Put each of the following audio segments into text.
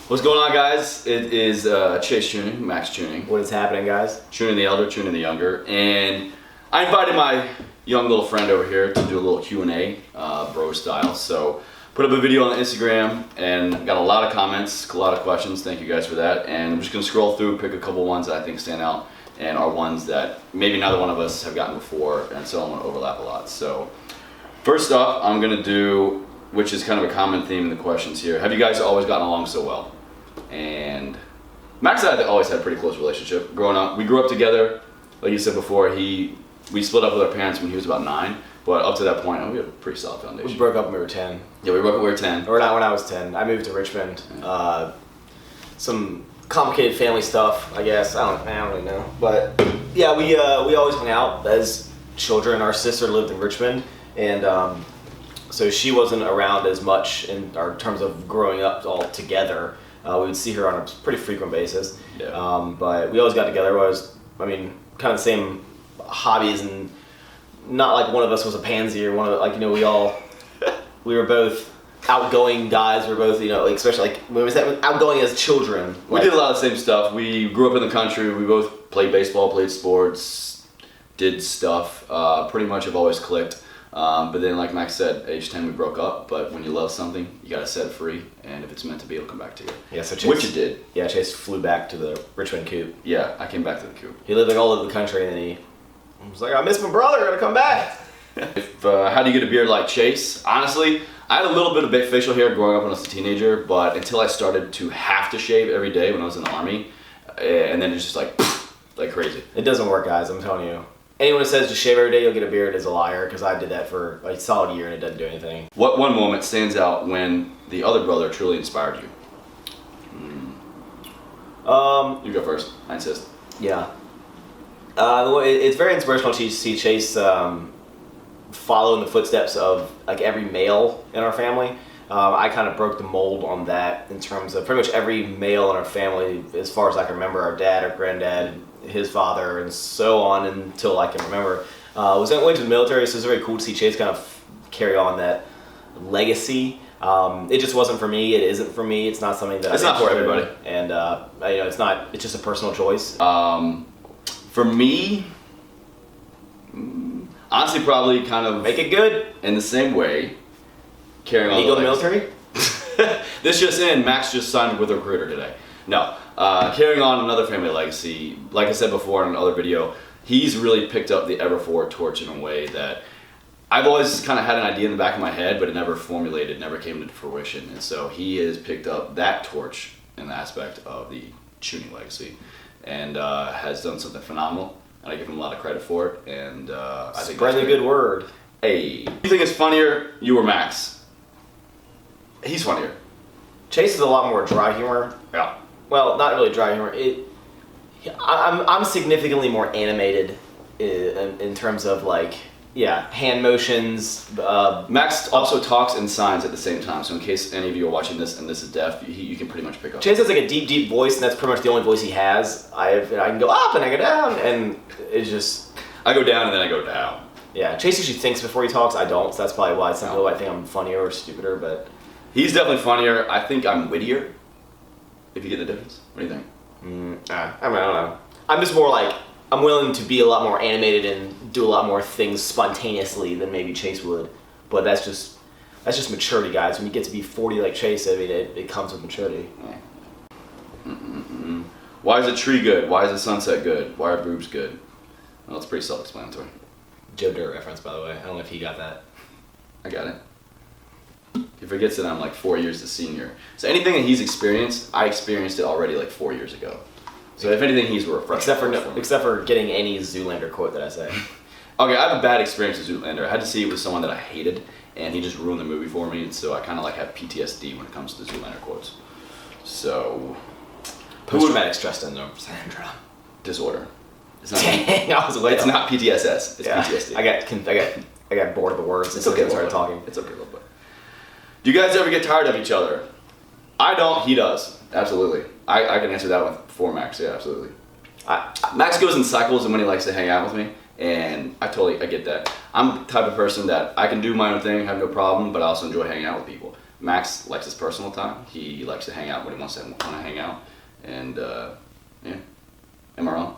What's going on, guys? It is Chase Chewning, Maxx Chewning. What is happening, guys? Chewning the elder, Chewning the younger, and I invited my young little friend over here to do a little Q&A, bro style. So put up a video on Instagram and got a lot of comments, a lot of questions. Thank you guys for that. And I'm just gonna scroll through, pick a couple ones that I think stand out and are ones that maybe neither one of us have gotten before, and so I'm gonna overlap a lot. So first off, I'm gonna do, which is kind of a common theme in the questions here. Have you guys always gotten along so well? And Max and I always had a pretty close relationship. Growing up, we grew up together. Like you said before, we split up with our parents when he was about 9. But up to that point, we had a pretty solid foundation. We broke up when we were 10. Yeah, we broke up when we were 10. Or not when I was 10. I moved to Richmond. Some complicated family stuff, I guess. I don't really know. But yeah, we always hung out as children. Our sister lived in Richmond, and so she wasn't around as much in terms of growing up all together. We would see her on a pretty frequent basis. Yeah. But we always got together. Kind of the same hobbies, and not like one of us was a pansy or one of we were both outgoing guys. We were both, especially like when we said outgoing as children. We did a lot of the same stuff. We grew up in the country. We both played baseball, played sports, did stuff. Pretty much have always clicked. But then, like Max said, age 10 we broke up. But when you love something, you gotta set it free, and if it's meant to be, it'll come back to you. Yeah, so which it did. Yeah, Chase flew back to the Richmond coop. Yeah, I came back to the coop. He lived like all over the country, and then he was like, "I miss my brother. I gotta come back." How do you get a beard like Chase? Honestly, I had a little bit of big facial hair growing up when I was a teenager, but until I started to have to shave every day when I was in the army, and then it's just like crazy. It doesn't work, guys. I'm telling you. Anyone who says just shave every day you'll get a beard is a liar, because I did that for a solid year and it doesn't do anything. What one moment stands out when the other brother truly inspired you? You go first. I insist. Yeah. It's very inspirational to see Chase follow in the footsteps of like every male in our family. I kind of broke the mold on that in terms of pretty much every male in our family, as far as I can remember. Our dad, our granddad, his father, and so on until I can remember. Went to the military, so it's very cool to see Chase kind of carry on that legacy. It just wasn't for me. It isn't for me. It's not something that it's not for everybody, and it's not. It's just a personal choice. For me, honestly, probably kind of make it good in the same way. Carrying on. You go to the military? This just in, Max just signed with a recruiter today. No, carrying on another family legacy. Like I said before in another video, he's really picked up the Everforth torch in a way that I've always kind of had an idea in the back of my head, but it never formulated, never came to fruition. And so he has picked up that torch in the aspect of the Chewning legacy, and has done something phenomenal. And I give him a lot of credit for it. And I think spread the good word. Hey, you think it's funnier, you or Max? He's funnier. Chase is a lot more dry humor. Yeah. Well, not really dry humor. I'm significantly more animated in terms of hand motions. Max also talks and signs at the same time, so in case any of you are watching this and this is deaf, you can pretty much pick up. Chase has like a deep, deep voice, and that's pretty much the only voice he has. I can go up and I go down, and it's just... I go down and then I go down. Yeah, Chase usually thinks before he talks. I don't, so that's probably why some people might think I'm funnier or stupider, but... He's definitely funnier. I think I'm wittier, if you get the difference. What do you think? I don't know. I'm just more I'm willing to be a lot more animated and do a lot more things spontaneously than maybe Chase would. But that's just maturity, guys. When you get to be 40 like Chase, I mean, it comes with maturity. Why is a tree good? Why is a sunset good? Why are boobs good? Well, it's pretty self-explanatory. Joe Dirt reference, by the way. I don't know if he got that. I got it. He forgets that I'm 4 years the senior. So anything that he's experienced, I experienced it already 4 years ago. So if anything, he's a refresher. Except for getting any Zoolander quote that I say. Okay, I have a bad experience with Zoolander. I had to see it with someone that I hated, and he just ruined the movie for me. And so I kind of have PTSD when it comes to the Zoolander quotes. So post-traumatic stress syndrome disorder. It's not. Dang, I was waiting. It's not PTSS. It's PTSD. I got bored of the words. It's okay. I started talking. It's okay, little bit. Do you guys ever get tired of each other? I don't. He does. Absolutely. I can answer that one for Max. Yeah, absolutely. Max goes in cycles and when he likes to hang out with me, and I get that. I'm the type of person that I can do my own thing, have no problem, but I also enjoy hanging out with people. Max likes his personal time. He likes to hang out when he wants to hang out. And yeah, am I wrong?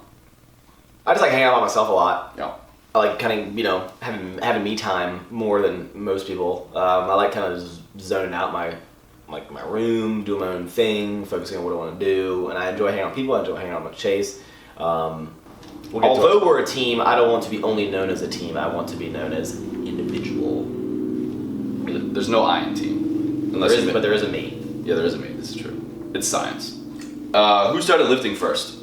I just like hanging out by myself a lot. Yeah. I like kind of, having me time more than most people. I like kind of just zoning out my room, doing my own thing, focusing on what I want to do, and I enjoy hanging out with people. I enjoy hanging out with Chase. Although we're a team, I don't want to be only known as a team. I want to be known as an individual. There's no I in team. But there is a me. Yeah, there is a me. This is true. It's science. Who started lifting first?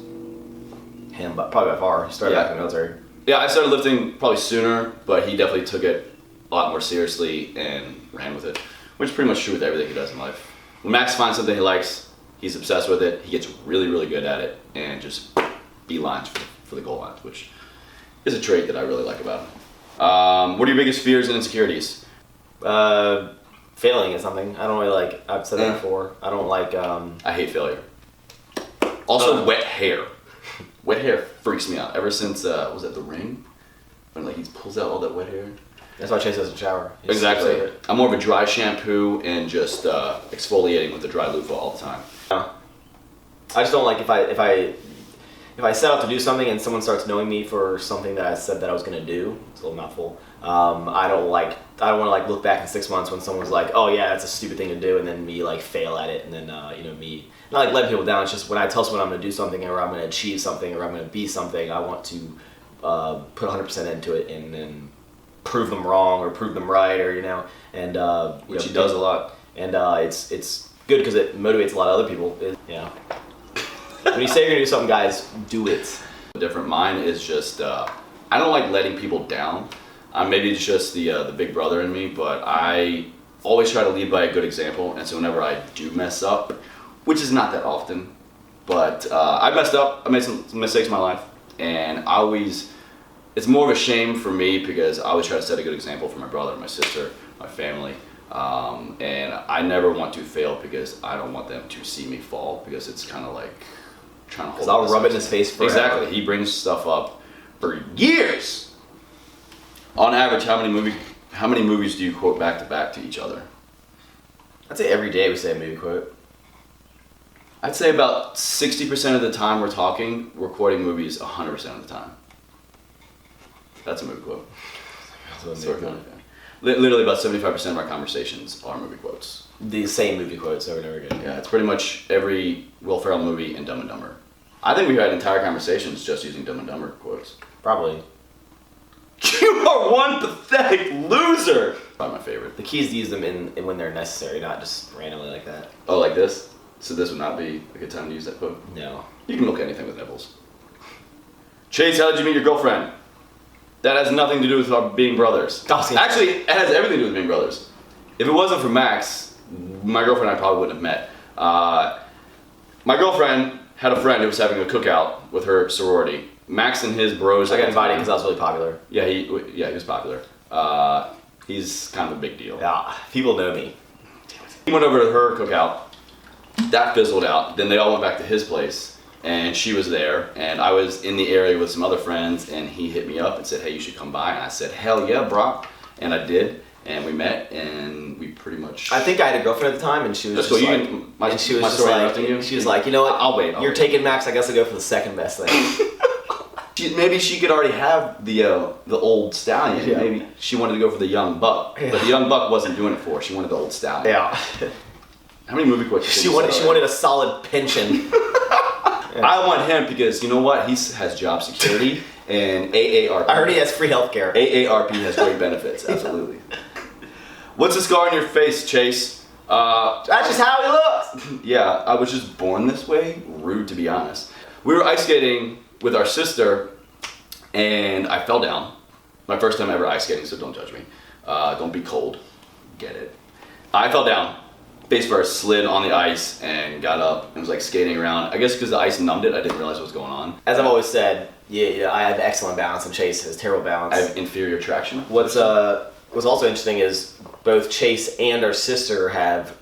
Him, but probably by far. He started back in the military. Yeah, I started lifting probably sooner, but he definitely took it a lot more seriously and ran with it, which is pretty much true with everything he does in life. When Max finds something he likes, he's obsessed with it. He gets really, really good at it and just beelines for the goal lines, which is a trait that I really like about him. What are your biggest fears and insecurities? Failing at something. I don't really like. I've said that before. I don't like. I hate failure. Also, wet hair. Wet hair freaks me out. Ever since was that The Ring, when like he pulls out all that wet hair. That's why Chase doesn't shower. Exactly. I'm more of a dry shampoo and just exfoliating with the dry loofah all the time. Yeah. I just don't like if I set out to do something and someone starts knowing me for something that I said that I was going to do. It's a little mouthful. I don't want to like look back in 6 months when someone's like, oh yeah, that's a stupid thing to do, and then me like fail at it, and then me not like letting people down. It's just when I tell someone I'm going to do something or I'm going to achieve something or I'm going to be something, I want to put 100% into it and then prove them wrong or prove them right, or and Which he does a lot. And it's good because it motivates a lot of other people. When you say you're gonna do something, guys, do it. Different. Mine is just I don't like letting people down. Maybe it's just the big brother in me, but I always try to lead by a good example. And so whenever I do mess up, which is not that often, but I messed up. I made some mistakes in my life, and it's more of a shame for me because I always try to set a good example for my brother, my sister, my family. And I never want to fail because I don't want them to see me fall, because it's kind of like trying to hold. Because I'll rub it in his face forever. Exactly. He brings stuff up for years. On average, how many movies do you quote back to back to each other? I'd say every day we say a movie quote. I'd say about 60% of the time we're talking, we're quoting movies 100% of the time. That's a movie quote. Literally about 75% of our conversations are movie quotes. The same movie quotes over and over again. Yeah, it's pretty much every Will Ferrell movie and Dumb and Dumber. I think we had entire conversations just using Dumb and Dumber quotes. Probably. You are one pathetic loser! Probably my favorite. The key is to use them in when they're necessary, not just randomly like that. Oh, like this? So this would not be a good time to use that quote? No. You can milk anything with nipples. Chase, how did you meet your girlfriend? That has nothing to do with our being brothers. Actually, it has everything to do with being brothers. If it wasn't for Max, my girlfriend and I probably wouldn't have met. My girlfriend had a friend who was having a cookout with her sorority. Max and his bros. I got invited because I was really popular. Yeah, he was popular. He's kind of a big deal. Yeah, people know me. He went over to her cookout. That fizzled out. Then they all went back to his place, and she was there, and I was in the area with some other friends, and he hit me up and said, hey, you should come by. And I said, hell yeah, bro. And I did, and we met, and we pretty much... I think I had a girlfriend at the time, and she was just like... She was like, you know what? I'll wait. You're taking Max, I guess I'll go for the second best thing. Maybe she could already have the old stallion. Yeah. Maybe she wanted to go for the young buck, but the young buck wasn't doing it for her. She wanted the old stallion. Yeah. How many movie quotes? She wanted a solid pension. I want him because you know what? He has job security and AARP. I heard he has free healthcare. AARP has great benefits. Absolutely. What's the scar on your face, Chase? That's just how he looks. Yeah, I was just born this way. Rude, to be honest. We were ice skating with our sister, and I fell down. My first time ever ice skating, so don't judge me. Don't be cold. Get it. I fell down, face first, slid on the ice, and got up and was like skating around. I guess because the ice numbed it, I didn't realize what was going on. As I've always said, yeah, I have excellent balance, and Chase has terrible balance. I have inferior traction. What's also interesting is both Chase and our sister have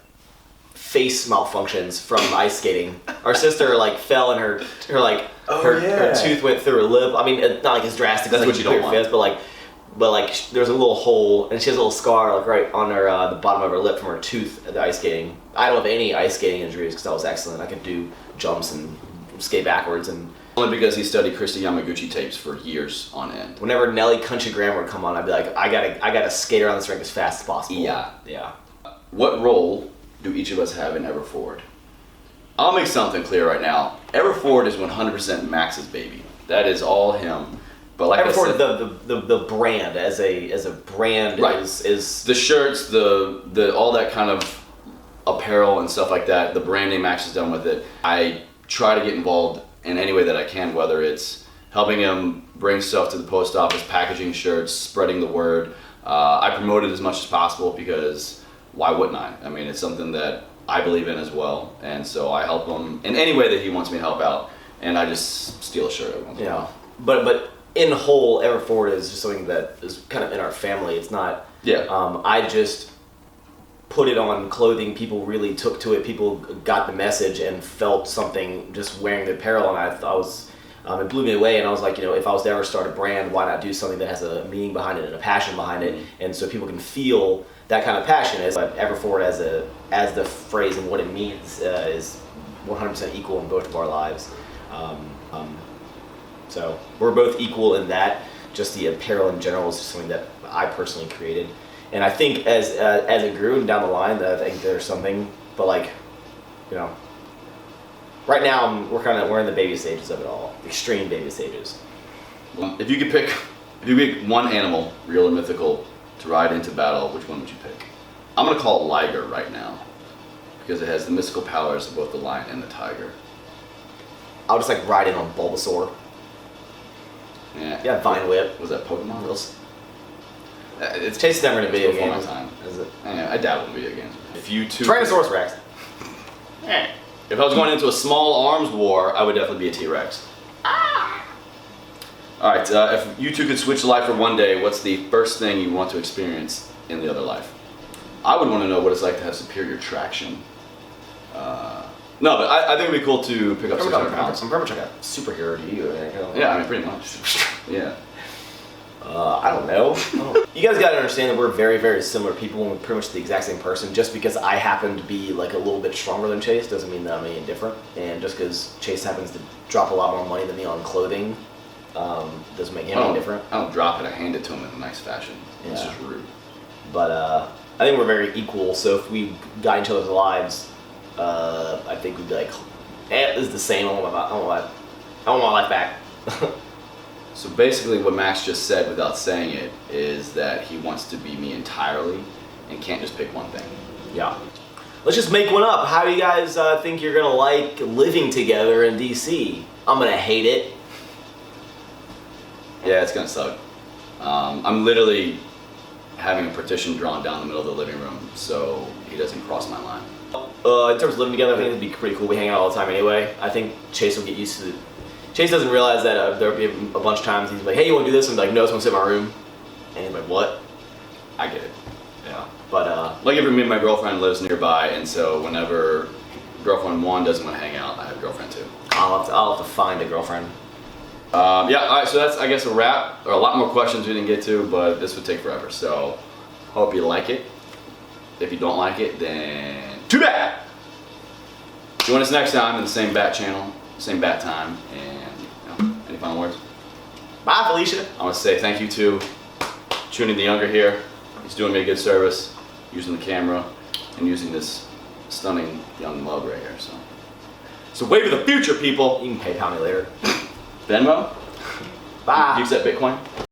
face malfunctions from ice skating. Our sister like fell and her tooth went through her lip. I mean, not like as drastic That's as what like you don't want. face, but like but like there's a little hole, and she has a little scar like right on her the bottom of her lip from her tooth at the ice skating. I don't have any ice skating injuries because I was excellent. I could do jumps and skate backwards, and Only because he studied Christy Yamaguchi tapes for years on end. whenever Nelly Country Grammar would come on, I'd be like, I gotta skate around this rink as fast as possible. Yeah. What role do each of us have in Everford? I'll make something clear right now. Everford is 100% Max's baby. That is all him. But like Everford, I said, the brand as a brand Right. is the shirts, the all that kind of apparel and stuff like that, the branding Max has done with it. I try to get involved in any way that I can, whether it's helping him bring stuff to the post office, packaging shirts, spreading the word. I promote it as much as possible because why wouldn't I? I mean, it's something that I believe in as well, and so I help him in any way that he wants me to help out, and I just steal a shirt every once in a yeah. while. But in whole, Everford is just something that is kind of in our family. It's not. Yeah. I just put it on clothing. People really took to it. People got the message and felt something just wearing the apparel, and I was. It blew me away, and I was like, if I was to ever start a brand, why not do something that has a meaning behind it and a passion behind it, and so people can feel that kind of passion. But Everford as the phrase and what it means is 100% equal in both of our lives. So we're both equal in that. Just the apparel in general is just something that I personally created, and I think as it grew and down the line, that I think there's something. But right now we're in the baby stages of it all, extreme baby stages. If you could pick one animal, real or mythical, to ride into battle, which one would you pick? I'm gonna call it Liger right now because it has the mystical powers of both the lion and the tiger. I'll just ride in on Bulbasaur. Yeah, Vine Whip. Was that Pokemon? It's Chase never in a video before game. my time. Is it? Yeah, I dabble in video games. If you two, Tyrannosaurus Rex. If I was going into a small arms war, I would definitely be a T-Rex. All right, if you two could switch life for one day, what's the first thing you want to experience in the other life? I would want to know what it's like to have superior traction. No, but I think it'd be cool to pick up 600 pounds. I'm very much like a superhero to you. Yeah, I mean, pretty much. Yeah. I don't know. You guys gotta understand that we're very, very similar people and we're pretty much the exact same person. Just because I happen to be a little bit stronger than Chase doesn't mean that I'm any different. And just because Chase happens to drop a lot more money than me on clothing doesn't make him any different. I don't drop it, I hand it to him in a nice fashion. It's Yeah. just rude. But I think we're very equal. So if we got into each other's lives, I think we'd be like, this is the same. I want my life back. So basically what Max just said without saying it is that he wants to be me entirely and can't just pick one thing. Yeah. Let's just make one up. How do you guys think you're gonna like living together in DC? I'm gonna hate it. Yeah, it's gonna suck. I'm literally having a partition drawn down the middle of the living room so he doesn't cross my line. In terms of living together, I think it'd be pretty cool. We hang out all the time anyway. I think Chase will get used to it. Chase doesn't realize that there'll be a bunch of times he's like, hey, you wanna do this? And I'm like, no, someone sit in my room. And he's like, what? I get it. Yeah. But Like every me and my girlfriend lives nearby, and so whenever girlfriend one doesn't want to hang out, I have girlfriend two. I'll have to find a girlfriend. Yeah, all right, so that's, I guess, a wrap. There are a lot more questions we didn't get to, but this would take forever. So, hope you like it. If you don't like it, then too bad. Join us next time in the same bat channel, same bat time, and any final words? Bye, Felicia. I want to say thank you to Chewning the Younger here. He's doing me a good service, using the camera and using this stunning young mug right here. So wave of the future, people. You can PayPal me later. Venmo? Bye. You accept Bitcoin?